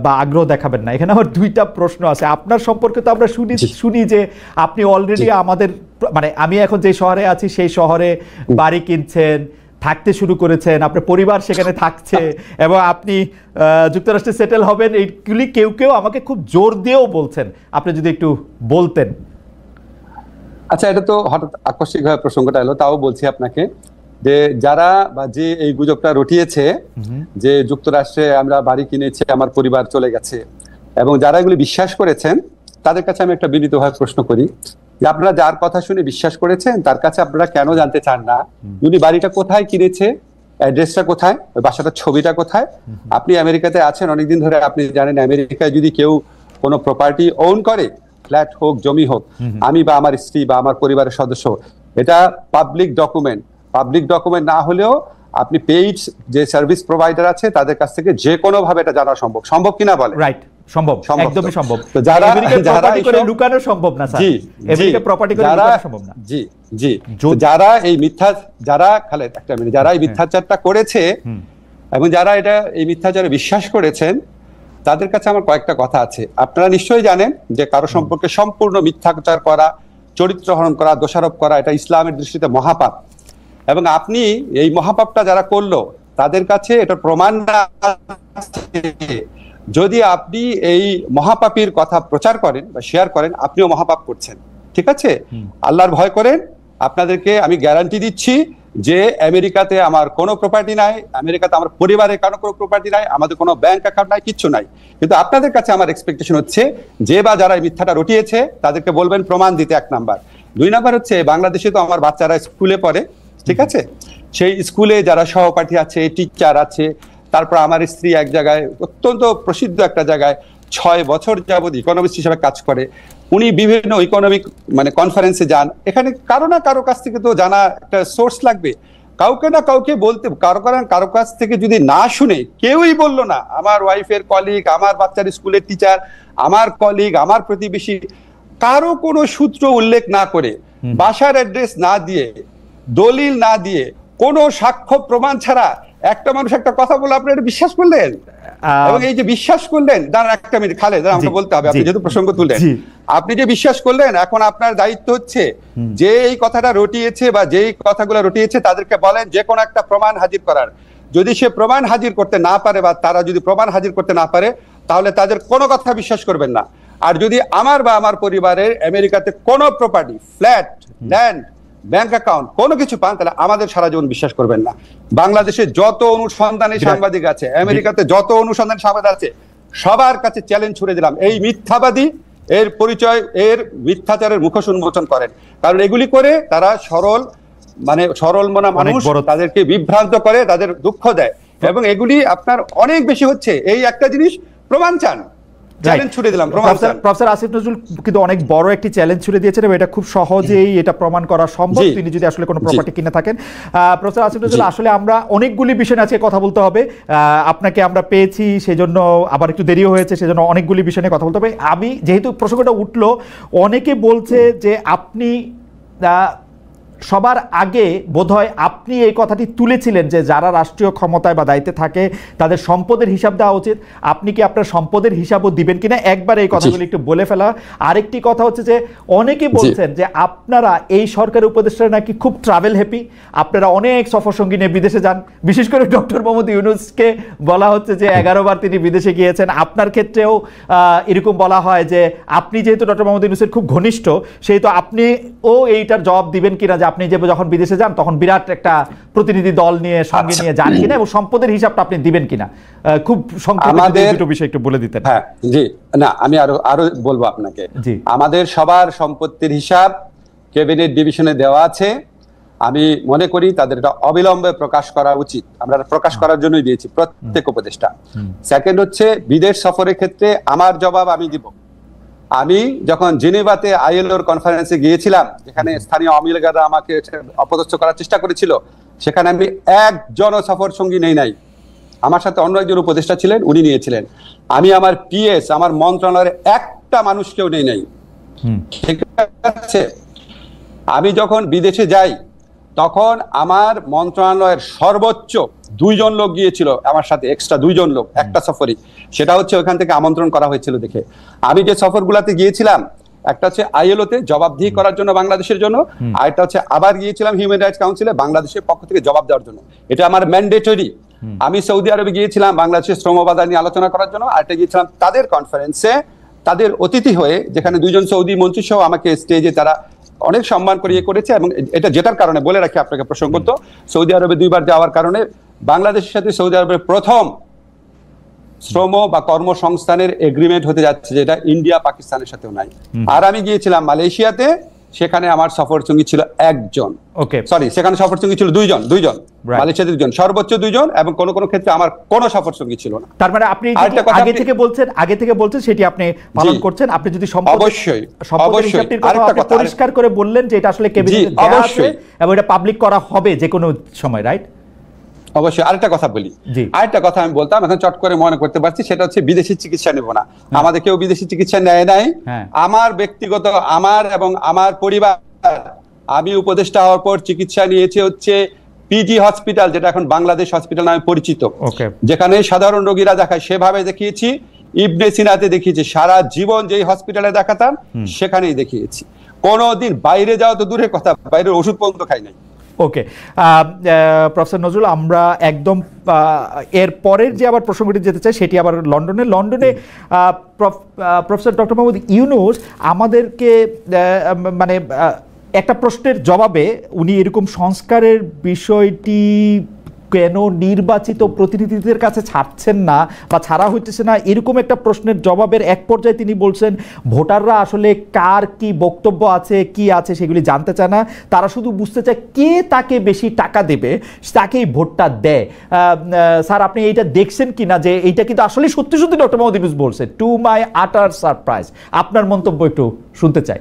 বা আগ্রহ দেখাবেন না। এখানে আমার দুইটা প্রশ্ন আছে। আপনার সম্পর্কে তো আমরা শুনি যে আপনি অলরেডি আমাদের, মানে আমি এখন যে শহরে আছি সেই শহরে বাড়ি কিনছেন, থাকতে শুরু করেছেন, আপনার পরিবার সেখানে থাকছে এবং আপনি যুক্তরাষ্ট্রে সেটেল হবেন, এইগুলি কেউ কেউ আমাকে খুব জোর দিয়েও বলছেন। আপনি যদি একটু বলতেন। আচ্ছা, এটা তো হঠাৎ আকস্মিকভাবে প্রসঙ্গটা এলো, তাও বলছি আপনাকে যে যারা বা যে এই গুজবটা রটিয়েছে যে যুক্তরাষ্ট্রে আমরা বাড়ি কিনেছি, আমার পরিবার চলে গেছে, এবং যারা এগুলি বিশ্বাস করেছেন তাদের কাছে আমি একটা বিনীতভাবে প্রশ্ন করি যে আপনারা যার কথা শুনে বিশ্বাস করেছেন তার কাছে আপনারা কেন জানতে চান না উনি বাড়িটা কোথায় কিনেছে, অ্যাড্রেসটা কোথায়, ওই বাসাটার ছবিটা কোথায়? আপনি আমেরিকাতে আছেন অনেকদিন ধরে, আপনি জানেন আমেরিকায় যদি কেউ কোনো প্রপার্টি ওন করে, ফ্ল্যাট হোক, জমি হোক, আমি বা আমার স্ত্রী বা আমার পরিবারের সদস্য, এটা পাবলিক ডকুমেন্ট। পাবলিক ডকুমেন্ট না হলেও আপনি পেইড যে সার্ভিস প্রোভাইডার আছে তাদের কাছ থেকে যে কোনো ভাবে এটা জানা সম্ভব। সম্ভব কিনা বলে? রাইট, সম্ভব, একদমই সম্ভব। তো যারা লুকানো সম্ভব না স্যার, আমেরিকা প্রপার্টি করে লুকানো সম্ভব না। জি জি, যারা এই মিথ্যা, যারা খালেদ একটা মিনিট, যারা এই মিথ্যাচারটা করেছে এবং যারা এটা এই মিথ্যাচারে বিশ্বাস করেছেন তাদের কাছে আমার কয়েকটা কথা আছে। আপনারা নিশ্চয়ই জানেন যে কারো সম্পর্কে সম্পূর্ণ মিথ্যাচার করা, চরিত্র হরণ করা, দোষারোপ করা, এটা ইসলামের দৃষ্টিতে মহাপাপ। এবং আপনি এই মহাপাপটা যারা করলো তাদের কাছে এটা প্রমাণ না, যদি আপনি এই মহাপাপীর কথা প্রচার করেন বা শেয়ার করেন আপনিও মহাপাপ করছেন। ঠিক আছে? আল্লাহর ভয় করেন। আপনাদেরকে আমি গ্যারান্টি দিচ্ছি যে আমেরিকাতে আমার কোনো প্রপার্টি নাই, আমেরিকাতে আমার পরিবারের কারো কোনো প্রপার্টি নাই, আমাদের কোনো ব্যাংক অ্যাকাউন্ট নাই, কিচ্ছু নাই। কিন্তু আপনাদের কাছে আমার এক্সপেকটেশন হচ্ছে যে বা যারা এই মিথ্যাটা রটিয়েছে তাদেরকে বলবেন প্রমাণ দিতে, 1 নাম্বার। 2 নাম্বার হচ্ছে বাংলাদেশে তো আমার বাচ্চারা স্কুলে পড়ে, ঠিক আছে? সেই স্কুলে যারা সহপাঠী আছে, টিচার আছে, তারপর আমার স্ত্রী এক জায়গায় অত্যন্ত প্রসিদ্ধ একটা জায়গায় 6 বছর যাবত ইকোনমিস্ট হিসেবে কাজ করে। উনি বিভিন্ন ইকোনমিক মানে কনফারেন্সে যান। এখানে কারো না কারো কাছ থেকে তো জানা একটা সোর্স লাগবে, কাউকে না কাউকে বলতে। কারো কাছ থেকে যদি না শুনে, কেউই বললো না, আমার ওয়াইফের কলিগ, আমার বাচ্চার স্কুলের টিচার, আমার কলিগ, আমার প্রতিবেশী, কারো কোনো সূত্র উল্লেখ না করে, বাসার অ্যাড্রেস না দিয়ে, দলিল না দিয়ে, কোনো সাক্ষ্য প্রমাণ ছাড়া একটা মানুষ একটা কথা বলে আপনি এটা বিশ্বাস করলেন। এবং এই যে বিশ্বাস করলেন, দাঁড়ান একটা মিনিট খালেদ, আমাকে বলতে হবে, আপনি যেহেতু প্রসঙ্গ তুললেন, আপনি যে বিশ্বাস করলেন, এখন আপনার দায়িত্ব হচ্ছে যে এই কথাটা রটিয়েছে বা যেই কথাগুলো রটিয়েছে তাদেরকে বলেন যে কোনো একটা প্রমাণ হাজির করার। যদি সে প্রমাণ হাজির করতে না পারে বা তারা যদি প্রমাণ হাজির করতে না পারে তাহলে তাদের কোনো কথা বিশ্বাস করবেন না। আর যদি আমার বা আমার পরিবারের আমেরিকাতে কোনো property, flat, land, bank account কোনো কিছু পান তাহলে আমাদের সারা জীবন বিশ্বাস করবেন না। বাংলাদেশে যত অনুসন্ধানী সাংবাদিক আছে, আমেরিকাতে যত অনুসন্ধানী সাংবাদিক আছে, সবার কাছে চ্যালেঞ্জ ছুড়ে দিলাম, এই মিথ্যাবাদী এর পরিচয়, এর মিথ্যাচারের মুখোশ উন্মোচন করেন। কারণ এগুলি করে তারা সরল মনা মানুষ, তাদেরকে বিভ্রান্ত করে, তাদের দুঃখ দেয়, এবং এগুলি আপনার অনেক বেশি হচ্ছে। এই একটা জিনিস প্রমাণ চান, চ্যালেঞ্জ ছুড়ে দিলাম, প্রমাণ চান। প্রফেসর আসিফ নজরুল কিন্তু অনেক বড় একটি চ্যালেঞ্জ ছুড়ে দিয়েছেন এবং এটা খুব সহজেই এটা প্রমাণ করা সম্ভব তিনি যদি আসলে কোনো প্রপার্টি কিনে থাকেন। প্রফেসর আসিফ নজরুল, আসলে আমরা অনেকগুলি বিষয় আজকে কথা বলতে হবে, আপনাকে আমরা পেয়েছি সেজন্য, আবার একটু দেরিও হয়েছে সেজন্য অনেকগুলি বিষয় নিয়ে কথা বলতে হবে। আমি যেহেতু প্রসঙ্গটা উঠলো, অনেকে বলছে যে আপনি সবার আগে বোধহয় আপনি এই কথাটি তুলেছিলেন যে যারা রাষ্ট্রীয় ক্ষমতায় বা দায়িত্বে থাকে তাদের সম্পদের হিসাব দেওয়া উচিত। আপনি কি আপনার সম্পদের হিসাবও দিবেন কিনা একবার এই কথাগুলো একটু বলে ফেলা। আরেকটি কথা হচ্ছে যে অনেকে বলছেন যে আপনারা এই সরকারি উপদেষ্টারা নাকি খুব ট্রাভেল হ্যাপি, আপনারা অনেক সফর সঙ্গী নিয়ে বিদেশে যান। বিশেষ করে ডক্টর মোহাম্মদ ইউনূসকে বলা হচ্ছে যে 11 বার তিনি বিদেশে গিয়েছেন। আপনার ক্ষেত্রেও এরকম বলা হয় যে আপনি যেহেতু ডক্টর মোহাম্মদ ইউনূসের খুব ঘনিষ্ঠ, সেহেতু আপনিও এইটার জবাব দিবেন কিনা যে আপনি যে যখন বিদেশে যান তখন বিরাট একটা প্রতিনিধি দল নিয়ে সঙ্গে নিয়ে যান কিনা এবং সম্পদের হিসাবটা আপনি দিবেন কিনা। খুব সংক্ষেপে দুটো বিষয় একটু বলে দিতেন। হ্যাঁ জি, না আমি আরো বলবো আপনাকে। আমাদের সবার সম্পত্তির হিসাব ক্যাবিনেট ডিভিশনে দেওয়া আছে। আমি মনে করি তাদের এটা অবিলম্বে প্রকাশ করা উচিত। আমরা প্রকাশ করার জন্যই দিয়েছি প্রত্যেক উপদেষ্টা। সেকেন্ড হচ্ছে বিদেশ সফরের ক্ষেত্রে আমার জবাব আমি দিব। আমি যখন জেনেভাতে আইএলওর কনফারেন্সে গিয়েছিলাম, যেখানে স্থানীয় আওয়ামী লীগরা আমাকে অপদস্থ করার চেষ্টা করেছিল, সেখানে আমি একজন সফর সঙ্গী নেই নাই। আমার সাথে অন্য একজন উপদেষ্টা ছিলেন, উনি নিয়েছিলেন। আমি আমার পিএস, আমার মন্ত্রণালয়ের একটা মানুষকেও নেই নাই। ঠিক আছে? আমি যখন বিদেশে যাই তখন আমার মন্ত্রণালয়ের সর্বোচ্চ 2 জন লোক গিয়েছিল আমার সাথে, এক্সট্রা 2 জন লোক একটা সফরই। সেটা হচ্ছে ওখান থেকে আমন্ত্রণ করা হয়েছিল দেখে। আমি যে সফরগুলোতে গিয়েছিলাম, একটা হচ্ছে আইএলওতে জবাবদিহি করার জন্য বাংলাদেশের জন্য, আর একটা হচ্ছে আবার গিয়েছিলাম হিউম্যান রাইটস কাউন্সিলে বাংলাদেশের পক্ষ থেকে জবাব দেওয়ার জন্য। এটা আমার ম্যান্ডেটরি। আমি সৌদি আরবে গিয়েছিলাম বাংলাদেশের শ্রম বাজার নিয়ে আলোচনা করার জন্য, আর একটা গিয়েছিলাম তাদের কনফারেন্সে তাদের অতিথি হয়ে, যেখানে 2 জন সৌদি মন্ত্রী সহ আমাকে স্টেজে তারা অনেক সম্মান করিয়ে করেছে। এবং এটা যেটার কারণে বলে রাখি আপনাকে প্রসঙ্গত, সৌদি আরবে 2 বার যাওয়ার কারণে বাংলাদেশের সাথে সৌদি আরবের প্রথম শ্রম বা কর্মসংস্থানের এগ্রিমেন্ট হতে যাচ্ছে, যেটা ইন্ডিয়া পাকিস্তানের সাথেও নাই। আর আমি গিয়েছিলাম মালয়েশিয়াতে, সেখানে আমার সফরসঙ্গী ছিল 1 জন, সরি সেখানে সফরসঙ্গী ছিল 2 জন, মালয়েশিয়াতে 2 জন, সর্বোচ্চ 2 জন, এবং কোন কোন ক্ষেত্রে আমার কোনো সফরসঙ্গী ছিল না। তার মানে আপনি আগে থেকে বলছেন সেটি আপনি পালন করছেন। আপনি যদি অবশ্যই পরিষ্কার করে বললেন যে এটা আসলে ক্যাবিনেটে দেয়া আছে এবং এটা পাবলিক করা হবে যে কোনো সময়, রাইট? অবশ্যই। আরেকটা কথা বলি, আরেকটা কথা আমি বলতাম, এখন চট করে মনে করতে পারছি, সেটা হচ্ছে বিদেশি চিকিৎসা নেব না। আমাদের কেউ বিদেশি চিকিৎসা নেয় নাই। আমার ব্যক্তিগত, আমার এবং আমার পরিবার, আমি উপদেষ্টা হওয়ার পর চিকিৎসা নিয়েছি হচ্ছে পিজি হসপিটাল, যেটা এখন বাংলাদেশ হসপিটাল নামে পরিচিত, যেখানে সাধারণ রোগীরা দেখায় সেভাবে দেখিয়েছি। ইবনে সিনাতে দেখিয়েছি, সারা জীবন যেই হসপিটালে দেখাতাম সেখানেই দেখিয়েছি। কোনোদিন বাইরে যাওয়া তো দূরের কথা, বাইরের ওষুধ পর্যন্ত খাই নাই। ওকে প্রফেসর নজরুল, আমরা একদম এর পরের যে আবার প্রসঙ্গটি যেতে চাই সেটি আবার লন্ডনে প্রফেসর ডক্টর মোহাম্মদ ইউনূস আমাদেরকে মানে একটা প্রশ্নের জবাবে উনি এরকম সংস্কারের বিষয়টি কেন নির্বাচিত প্রতিনিধিদের কাছে ছাড়ছেন না বা ছাড়া হইতেছে না, এরকম একটা প্রশ্নের জবাবের এক পর্যায়ে তিনি বলছেন ভোটাররা আসলে কার কি বক্তব্য আছে, কি আছে সেগুলি জানতে চায় না, তারা শুধু বুঝতে চায় কে তাকে বেশি টাকা দেবে তাকেই ভোটটা দেয়। স্যার, আপনি এইটা দেখছেন কি না যে এইটা কিন্তু আসলে সত্যি সত্যি ডক্টর মোহাম্মদ ইউনূস বলছে? টু মাই আটার সারপ্রাইজ। আপনার মন্তব্য একটু শুনতে চাই।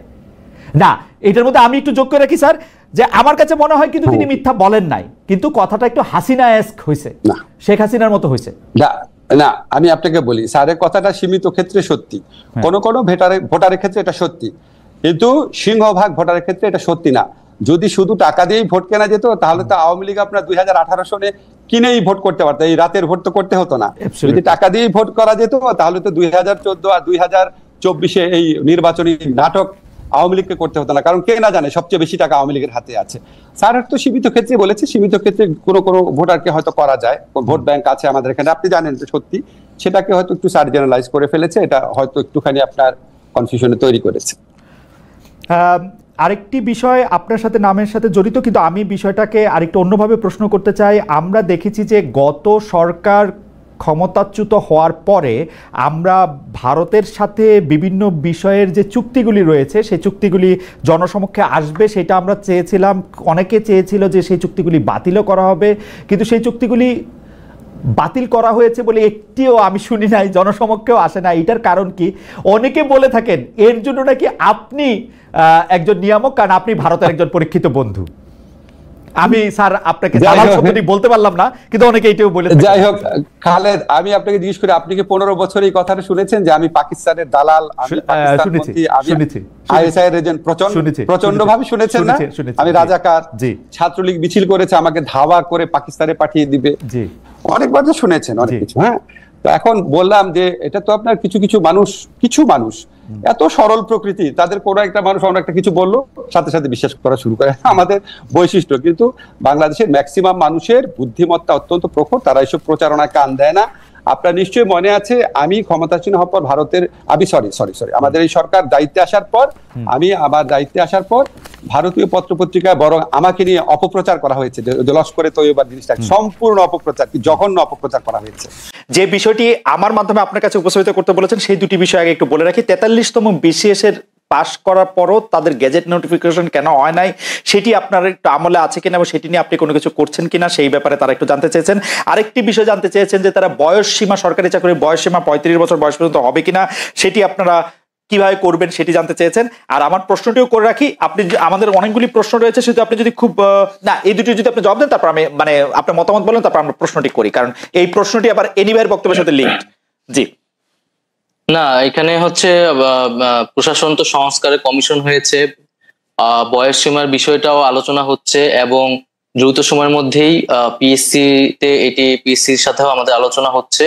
না, এটার মধ্যে আমি একটু যোগ করে রাখি স্যার, যে আমার কাছে মনে হয় কিন্তু তিনি মিথ্যা বলেন নাই, কিন্তু কথাটা একটু হাসিনা-এস্ক হয়েছে, শেখ হাসিনার মতো হয়েছে। না, আমি আপনাকে বলি, স্যারের কথাটা সীমিত ক্ষেত্রে সত্যি, কোন কোন ভোটারের ক্ষেত্রে এটা সত্যি, কিন্তু সিংহভাগ ভোটারের ক্ষেত্রে এটা সত্যি না। যদি শুধু টাকা দিয়েই ভোট কেনা যেত, তাহলে তো আওয়ামী লীগ আপনার 2018 সনে কিনেই ভোট করতে পারতো, এই রাতের ভোট তো করতে হতো না। যদি টাকা দিয়েই ভোট করা যেত, তাহলে তো 2014 আর 2024 এই নির্বাচনী নাটক আওয়ামী লীগকে করতে হতো না, কারণ কে না জানে সবচেয়ে বেশি টাকা আওয়ামী লীগের হাতে আছে। স্যার তো সীমিত ক্ষেত্রে বলেছে, সীমিত ক্ষেত্রে কোনো কোনো ভোটারকে হয়তো করা যায়, ভোট ব্যাংক আছে আমাদের এখানে, আপনি জানেন যে সত্যি, সেটাকে হয়তো একটু স্যার জেনারেলাইজ করে ফেলেছে, এটা হয়তো একটুখানি আপনার কনফিউশনে তৈরি করেছে। আরেকটি বিষয় আপনার সাথে নামের সাথে জড়িত, কিন্তু আমি বিষয়টাকে আরেকটু অন্যভাবে প্রশ্ন করতে চাই। আমরা দেখেছি যে গত সরকার ক্ষমতাচ্যুত হওয়ার পরে আমরা ভারতের সাথে বিভিন্ন বিষয়ের যে চুক্তিগুলি রয়েছে সেই চুক্তিগুলি জনসমক্ষে আসবে, সেটা আমরা চেয়েছিলাম, অনেকে চেয়েছিল যে সেই চুক্তিগুলি বাতিলও করা হবে, কিন্তু সেই চুক্তিগুলি বাতিল করা হয়েছে বলে একটিও আমি শুনি নাই, জনসমক্ষেও আসে না। এটার কারণ কি? অনেকে বলে থাকেন এর জন্য নাকি আপনি একজন নিয়ামক, কারণ আপনি ভারতের একজন পরীক্ষিত বন্ধু। আমি স্যার আপনাকে বলতে পারলাম না, কিন্তু অনেকে এটাও বলে। যাই হোক খালেদ, আমি আপনাকে জিজ্ঞেস করি, আপনি কি 15 বছর এই কথাটা শুনেছেন যে আমি পাকিস্তানের দালাল, আমি পাকিস্তানপন্থী, আমি আইএসআই এর এজেন্ট? প্রচন্ড ভাবে শুনেছেন না? আমি রাজাকার, ছাত্রলীগ মিছিল করেছে আমাকে ধাওয়া করে পাকিস্তানে পাঠিয়ে দিবে, অনেকবার তো শুনেছেন অনেক কিছু। হ্যাঁ, তো এখন বললাম যে এটা তো আপনার কিছু মানুষ এত সরল প্রকৃতি, তাদের কোনো একটা মানুষ অন্য একটা কিছু বললো সাথে সাথে বিশ্বাস করা শুরু করে, আমাদের বৈশিষ্ট্য। কিন্তু বাংলাদেশের ম্যাক্সিমাম মানুষের বুদ্ধিমত্তা অত্যন্ত প্রখর, তারা এইসব প্রচারণায় কান দেয় না। আপনার নিশ্চয়ই মনে আছে, আমি ক্ষমতাসীন হওয়ার পর আমাদের এই সরকার দায়িত্বে আসার পর, আমার দায়িত্বে আসার পর ভারতীয় পত্রপত্রিকায় বরং আমাকে নিয়ে অপপ্রচার করা হয়েছে, যে লস্করে তৈয়বার জিনিসটা সম্পূর্ণ অপপ্রচার, কি জঘন্য অপপ্রচার করা হয়েছে। যে বিষয়টি আমার মাধ্যমে আপনার কাছে উপস্থাপিত করতে বলেছেন সেই দুটি বিষয় আগে একটু বলে রাখি। 43তম BCS এর পাস করার পরও তাদের গেজেট নোটিফিকেশন কেন হয় নাই সেটি আপনার একটু আমলে আছে কিনা, এবং সেটি নিয়ে আপনি কোনো কিছু করছেন কিনা সেই ব্যাপারে তারা একটু জানতে চেয়েছেন। আরেকটি বিষয় জানতে চেয়েছেন যে তারা বয়স সীমা, সরকারি চাকরির বয়স সীমা 35 বছর বয়স পর্যন্ত হবে কিনা, সেটি আপনারা কিভাবে করবেন সেটি জানতে চেয়েছেন। আর আমার প্রশ্নটিও করে রাখি, আপনি আমাদের অনেকগুলি প্রশ্ন রয়েছে, শুধু আপনি যদি খুব না এই দুটি যদি আপনি জবাব দেন, তারপর আমি মানে আপনার মতামত বলেন, তারপর আমরা প্রশ্নটি করি, কারণ এই প্রশ্নটি আবার এনিভাইয়ের বক্তব্যের সাথে লিঙ্কড। জি না, এখানে হচ্ছে প্রশাসন তো সংস্কারের কমিশন হয়েছে, বয়স সীমার বিষয়টাও আলোচনা হচ্ছে এবং দ্রুত সময়ের মধ্যেই পিএসসি তে পিএসসির সাথেও আমাদের আলোচনা হচ্ছে,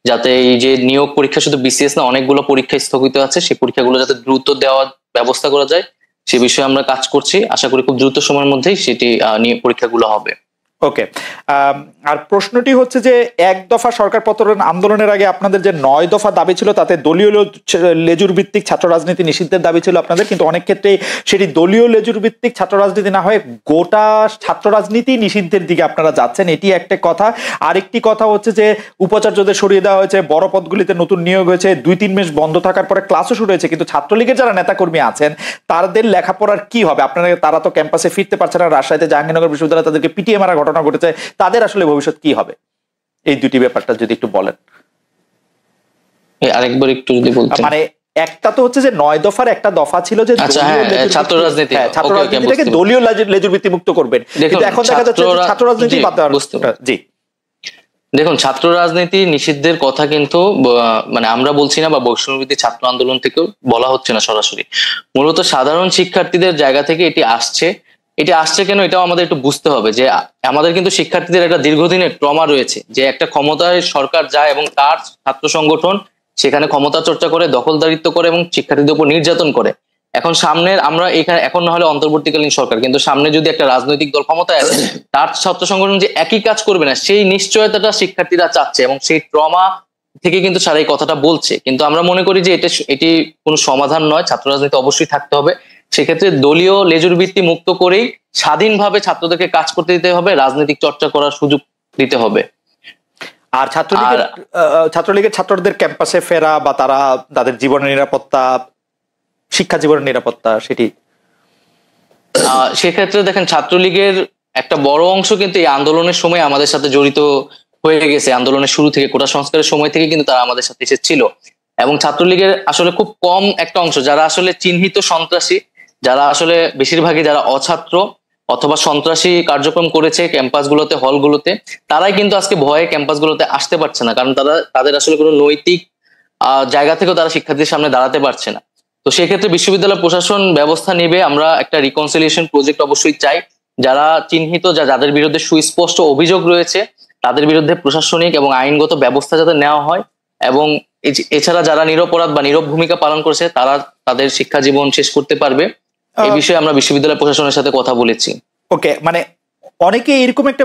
যাতে এই যে নিয়োগ পরীক্ষা শুধু বিসিএস না, অনেকগুলো পরীক্ষা স্থগিত আছে, সেই পরীক্ষাগুলো যাতে দ্রুত দেওয়ার ব্যবস্থা করা যায় সে বিষয়ে আমরা কাজ করছি। আশা করি খুব দ্রুত সময়ের মধ্যেই সেটি নিয়ে পরীক্ষাগুলো হবে। ওকে, আর প্রশ্নটি হচ্ছে যে এক দফা সরকার পতন আন্দোলনের আগে আপনাদের যে 9 দফা দাবি ছিল তাতে দলীয় লেজুর ভিত্তিক ছাত্র রাজনীতি নিষিদ্ধের দাবি ছিল আপনাদের, কিন্তু অনেক ক্ষেত্রে সেটি দলীয় লেজুর ভিত্তিক ছাত্র রাজনীতি না হয়ে গোটা ছাত্র রাজনীতি নিষিদ্ধের দিকে আপনারা যাচ্ছেন, এটি একটা কথা। আরেকটি কথা হচ্ছে যে উপাচার্যদের সরিয়ে দেওয়া হয়েছে, বড় পদগুলিতে নতুন নিয়োগ হয়েছে, 2-3 মাস বন্ধ থাকার পরে ক্লাসও শুরু হয়েছে, কিন্তু ছাত্রলীগের যারা নেতাকর্মী আছেন তাদের লেখাপড়ার কি হবে? আপনারা, তারা তো ক্যাম্পাসে ফিরতে পারছে না, রাজশাহীতে জাহাঙ্গীরনগর বিশ্ববিদ্যালয়ে তাদেরকে পিটিয়ে মারা ঘটনা ঘটেছে, তাদের আসলে ভবিষ্যৎ কি হবে? এই দুটি ব্যাপারটা যদি একটু বলেন। আরেকবার একটু যদি বলতেন। মানে একটা তো হচ্ছে যে 9 দফার একটা দফা ছিল যে ছাত্র রাজনীতি, ছাত্র রাজনীতিটাকে দলীয় লেজুর ভিত্তি মুক্ত করবেন, কিন্তু এখন দেখা যাচ্ছে ছাত্র রাজনীতি বাদ দেওয়ার। জি দেখুন, ছাত্র রাজনীতি নিষিদ্ধের কথা কিন্তু মানে আমরা বলছি না, বা বৈষম্যবিরোধী ছাত্র আন্দোলন থেকেও বলা হচ্ছে না সরাসরি, মূলত সাধারণ শিক্ষার্থীদের জায়গা থেকে এটি আসছে। এটি আসছে কেন, এটাও আমাদের একটু বুঝতে হবে যে আমাদের কিন্তু শিক্ষার্থীদের একটা দীর্ঘদিনের ট্রমা রয়েছে, যে একটা ক্ষমতায় সরকার যায় এবং তার ছাত্র সংগঠন সেখানে ক্ষমতা চর্চা করে, দখলদারিত্ব করে এবং শিক্ষার্থীদের উপর নির্যাতন করে। এখন সামনের আমরা এখানে এখন না হলে অন্তর্বর্তীকালীন সরকার, কিন্তু সামনে যদি একটা রাজনৈতিক দল ক্ষমতায় আসে, তার ছাত্র সংগঠন যে একই কাজ করবে না সেই নিশ্চয়তাটা শিক্ষার্থীরা চাচ্ছে, এবং সেই ট্রমা থেকে কিন্তু সারা এই কথাটা বলছে। কিন্তু আমরা মনে করি যে এটি কোনো সমাধান নয়, ছাত্র রাজনীতি অবশ্যই থাকতে হবে। সেক্ষেত্রে দলীয় লেজুর ভিত্তি মুক্ত করেই স্বাধীনভাবে ছাত্রদেরকে কাজ করতে দিতে হবে, রাজনৈতিক চর্চা করার সুযোগ দিতে হবে। আর ছাত্রলীগের ছাত্রদের ক্যাম্পাসে ফেরা বা তারা তাদের জীবনের নিরাপত্তা, শিক্ষা জীবনের নিরাপত্তা, সেটি সেক্ষেত্রে দেখেন, ছাত্রলীগের একটা বড় অংশ কিন্তু এই আন্দোলনের সময় আমাদের সাথে জড়িত হয়ে গেছে। আন্দোলনের শুরু থেকে, কোটা সংস্কারের সময় থেকে কিন্তু তারা আমাদের সাথে এসেছিল। এবং ছাত্রলীগের আসলে খুব কম একটা অংশ যারা আসলে চিহ্নিত সন্ত্রাসী, যারা আসলে বেশিরভাগই যারা অছাত্র অথবা সন্ত্রাসী কার্যক্রম করেছে ক্যাম্পাসগুলোতে, হলগুলোতে, তারাই কিন্তু আজকে ভয়ে ক্যাম্পাসগুলোতে আসতে পারছে না, কারণ তাদের আসলে কোনো নৈতিক জায়গা থেকেও তারা শিক্ষার্থীদের সামনে দাঁড়াতে পারছে না। তো সেক্ষেত্রে বিশ্ববিদ্যালয় প্রশাসন ব্যবস্থা নেবে। আমরা একটা রিকনসিলিয়েশন প্রজেক্ট অবশ্যই চাই, যারা চিহ্নিত, যাদের বিরুদ্ধে সুস্পষ্ট অভিযোগ রয়েছে তাদের বিরুদ্ধে প্রশাসনিক এবং আইনগত ব্যবস্থা যাতে নেওয়া হয়, এবং এছাড়া যারা নিরপরাধ বা নীরব ভূমিকা পালন করেছে তারা তাদের শিক্ষা জীবন শেষ করতে পারবে। এই বিষয়ে আমরা বিশ্ববিদ্যালয় প্রশাসনের সাথে কথা বলেছি। ওকে, মানে অনেকে এরকম একটা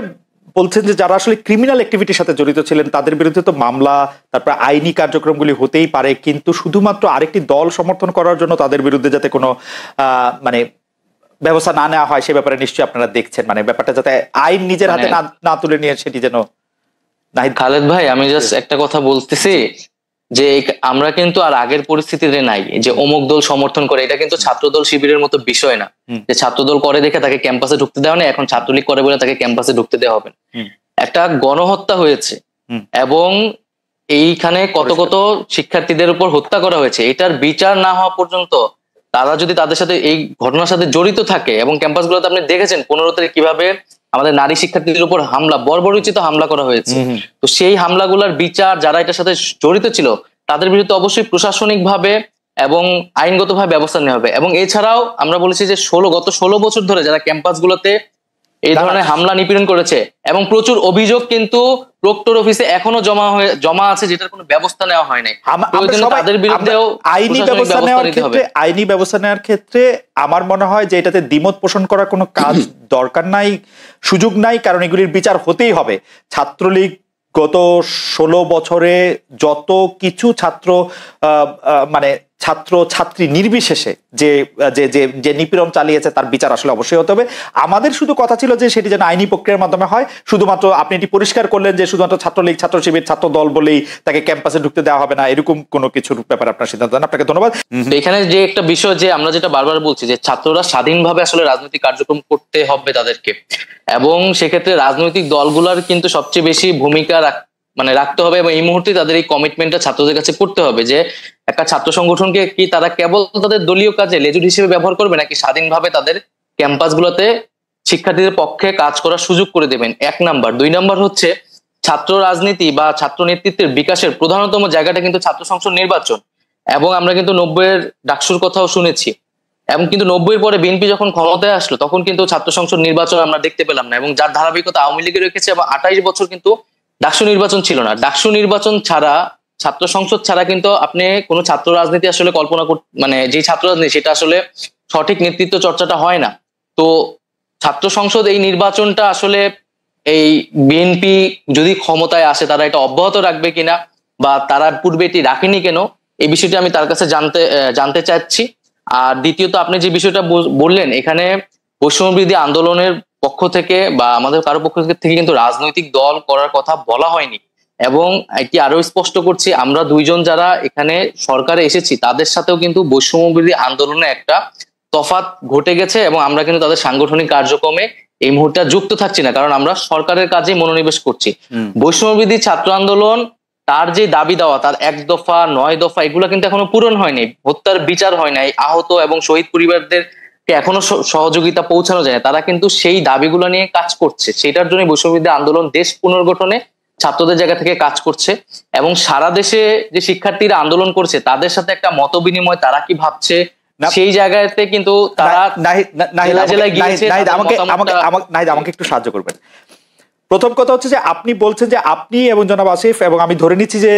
বলছেন যে যারা আসলে ক্রিমিনাল অ্যাক্টিভিটির সাথে জড়িত ছিলেন তাদের বিরুদ্ধে তো মামলা, তারপর আইনি কার্যক্রমগুলি হতেই পারে, কিন্তু শুধুমাত্র আরেকটি দল সমর্থন করার জন্য তাদের বিরুদ্ধে যাতে কোনো মানে ব্যবস্থা না নেওয়া হয় সে ব্যাপারে নিশ্চয়ই আপনারা দেখছেন, মানে ব্যাপারটা যাতে আইন নিজের হাতে না তুলে নিয়ে সেটি যেন। খালেদ ভাই, আমি জাস্ট একটা কথা বলতেছি যে আমরা কিন্তু আর আগের পরিস্থিতিতে নাই যে অমুক দল সমর্থন করে, এটা কিন্তু ছাত্রদল শিবিরের মতো বিষয় না যে ছাত্রদল করে দেখে তাকে ক্যাম্পাসে ঢুকতে দেওয়া নেই, এখন ছাত্রলীগ করে বলে তাকে ক্যাম্পাসে ঢুকতে দেওয়া হবে। একটা গণহত্যা হয়েছে এবং এইখানে কত কত শিক্ষার্থীদের উপর হত্যা করা হয়েছে, এটার বিচার না হওয়া পর্যন্ত তারা যদি তাদের সাথে এই ঘটনার সাথে জড়িত থাকে, এবং ক্যাম্পাসগুলোতে আপনি দেখেছেন 15 তারিখ কিভাবে আমাদের নারী শিক্ষার্থীদের উপর হামলা, বর্বরোচিত হামলা করা হয়েছে, তো সেই হামলাগুলোর বিচার যারা এটার সাথে জড়িত ছিল তাদের বিরুদ্ধে অবশ্যই প্রশাসনিক ভাবে এবং আইনগত ভাবে ব্যবস্থা নেওয়া হবে। এবং এছাড়াও আমরা বলেছি যে গত 16 বছর ধরে যারা ক্যাম্পাসগুলোতে এই ধরনের হামলা নিপীড়ন করেছে, এবং প্রচুর অভিযোগ কিন্তু প্রক্টর অফিসে এখনো জমা আছে, যেটার কোনো ব্যবস্থা নেওয়া হয় নাই। তাদের বিরুদ্ধেও আইনি ব্যবস্থা নেওয়ার ক্ষেত্রে আমার মনে হয় যে এটাতে দ্বিমত পোষণ করার কোনো কাজ দরকার নাই, সুযোগ নাই, কারণ এগুলির বিচার হতেই হবে। ছাত্রলীগ গত 16 বছরে যত কিছু মানে ছাত্র ছাত্রী নির্বিশেষে যে নিপীড়ন চালিয়েছে তার বিচার আসলে অবশ্যই হতে হবে। আমাদের শুধু কথা ছিল যে সেটি যেন আইনি প্রক্রিয়ার মাধ্যমে হয়। শুধুমাত্র আপনি এটি পরিষ্কার করলেন যে শুধুমাত্র ছাত্রলীগ, ছাত্র শিবির, ছাত্র দল বলেই তাকে ক্যাম্পাসে ঢুকতে দেওয়া হবে না, এরকম কোনো কিছুর ব্যাপারে আপনার সিদ্ধান্ত নেন। আপনাকে ধন্যবাদ। এখানে যে একটা বিষয় যে আমরা যেটা বারবার বলছি যে ছাত্ররা স্বাধীনভাবে আসলে রাজনৈতিক কার্যক্রম করতে হবে তাদেরকে, এবং সেক্ষেত্রে রাজনৈতিক দলগুলোর কিন্তু সবচেয়ে বেশি ভূমিকা রাখতে হবে, এবং এই মুহূর্তে তাদের এই কমিটমেন্টটা ছাত্রদের কাছে করতে হবে যে একটা ছাত্র সংগঠনকে কি তারা কেবল তাদের দলীয় কাজে লেজুর হিসেবে ব্যবহার করবে, নাকি স্বাধীনভাবে তাদের ক্যাম্পাসগুলোতে শিক্ষার্থীদের পক্ষে কাজ করার সুযোগ করে দেবেন, 1 নাম্বার। 2 নাম্বার হচ্ছে ছাত্র রাজনীতি বা ছাত্র নেতৃত্বের বিকাশের প্রধানতম জায়গাটা কিন্তু ছাত্র সংসদ নির্বাচন, এবং আমরা কিন্তু 90-এর ডাকসুর কথাও শুনেছি। এবং কিন্তু 90-এর পরে বিএনপি যখন ক্ষমতায় আসলো তখন কিন্তু ছাত্র সংসদ নির্বাচন আমরা দেখতে পেলাম না, এবং যার ধারাবাহিকতা আওয়ামী লীগে রেখেছে, এবং 28 বছর কিন্তু ডাকসু নির্বাচন ছিল না। ডাকসু নির্বাচন ছাড়া, ছাত্র সংসদ ছাড়া কিন্তু আপনি কোনো ছাত্র রাজনীতি আসলে কল্পনা মানে যে ছাত্র রাজনীতি সেটা আসলে সঠিক নেতৃত্ব চর্চাটা হয় না। তো ছাত্র সংসদ এই নির্বাচনটা আসলে এই বিএনপি যদি ক্ষমতায় আসে তারা এটা অব্যাহত রাখবে কিনা, বা তারা পূর্বে এটি রাখেনি কেন, এই বিষয়টি আমি তার কাছে জানতে চাচ্ছি। আর দ্বিতীয়ত আপনি যে বিষয়টা বললেন, এখানে বৈষম্যবিরোধী আন্দোলনের পক্ষ থেকে বা আমাদের কারো পক্ষ থেকে কিন্তু রাজনৈতিক দল করার কথা বলা হয়নি, এবং এটি আরো স্পষ্ট করছি, আমরা দুইজন যারা এখানে সরকারে এসেছি তাদের সাথেও কিন্তু বৈষম্যবিরোধী আন্দোলনে একটা তফাৎ ঘটে গেছে, এবং আমরা কিন্তু তাদের সাংগঠনিক কার্যক্রমে এই মুহূর্তে যুক্ত থাকছি না, কারণ আমরা সরকারের কাজে মনোনিবেশ করছি। বৈষম্যবিরোধী ছাত্র আন্দোলন তার যে দাবি দেওয়া, তার 1 দফা 9 দফা এগুলো কিন্তু এখনো পূরণ হয়নি, হত্যার বিচার হয় নাই, আহত এবং শহীদ পরিবারদেরকে এখনো সহযোগিতা পৌঁছানো যায় না। তারা কিন্তু সেই দাবিগুলো নিয়ে কাজ করছে, সেটার জন্য বৈষম্যবিরোধী আন্দোলন দেশ পুনর্গঠনে ছাত্রদের জায়গা থেকে কাজ করছে, এবং সারা দেশে যে শিক্ষার্থীরা আন্দোলন করছে তাদের সাথে একটা মত বিনিময়, তারা কি ভাবছে সেই জায়গাতে কিন্তু তারা আমাকে একটু সাহায্য করবেন। প্রথম কথা হচ্ছে যে আপনি বলছেন যে আপনি এবং জনাব আসিফ, এবং আমি ধরে নিচ্ছি যে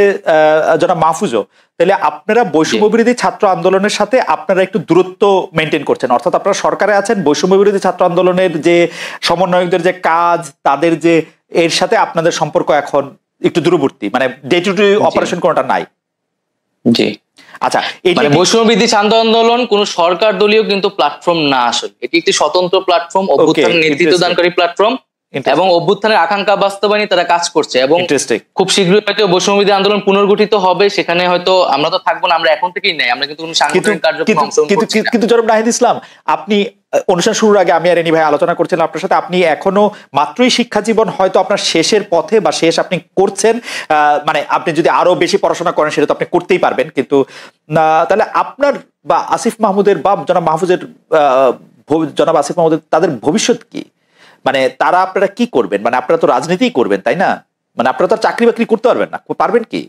জনাব মাহফুজও, তাহলে আপনারা বৈষম্য বিরোধী ছাত্র আন্দোলনের সাথে আপনারা একটু দূরত্ব মেনটেন করছেন, অর্থাৎ আপনারা সরকারে আছেন, বৈষম্য বিরোধী ছাত্র আন্দোলনের যে সমন্বয়কদের যে কাজ, তাদের যে এর সাথে আপনাদের সম্পর্ক এখন একটু দূরবর্তী, মানে ডে টু ডে অপারেশন কোনটা নাই। জি, আচ্ছা, মানে বৈষম্যবিরোধী ছাত্র আন্দোলন কোন সরকার দলীয় কিন্তু প্ল্যাটফর্ম না, আসলে এটি একটি স্বতন্ত্র প্ল্যাটফর্ম, অভ্যুত্থান নেতৃত্ব দানকারী প্ল্যাটফর্ম, এবং অভ্যুত্থানের আকাঙ্ক্ষা বাস্তবায়নে তারা কাজ করছে, এবং খুব শীঘ্রই হয়তো বৈষম্যবিরোধী আন্দোলন পুনর্গঠিত হবে, সেখানে হয়তো আমরা তো থাকবো না, আমরা এখন থেকেই নাই, আমরা কিন্তু কোনো সাংগঠনিক কার্যক্রম কিন্তু জনাব নাহিদ ইসলাম, আপনি অনুষ্ঠান শুরুর আগে আমি আর এনি ভাই আলোচনা করছিলাম আপনার সাথে, আপনি এখনো মাত্রই শিক্ষা জীবন হয়তো আপনার শেষের পথে বা শেষ আপনি করছেন, মানে আপনি যদি আরো বেশি পড়াশোনা করেন সেটা তো আপনি করতেই পারবেন, কিন্তু তাহলে আপনার বা আসিফ মাহমুদের বা জনাব মাহফুজের, জনাব আসিফ মাহমুদের তাদের ভবিষ্যৎ কি? মানে তারা আপনারা কি করবেন? মানে আপনারা তো রাজনীতিই করবেন, তাই না? মানে আপনারা তো চাকরি বাকরি করতে পারবেন না, পারবেন কি?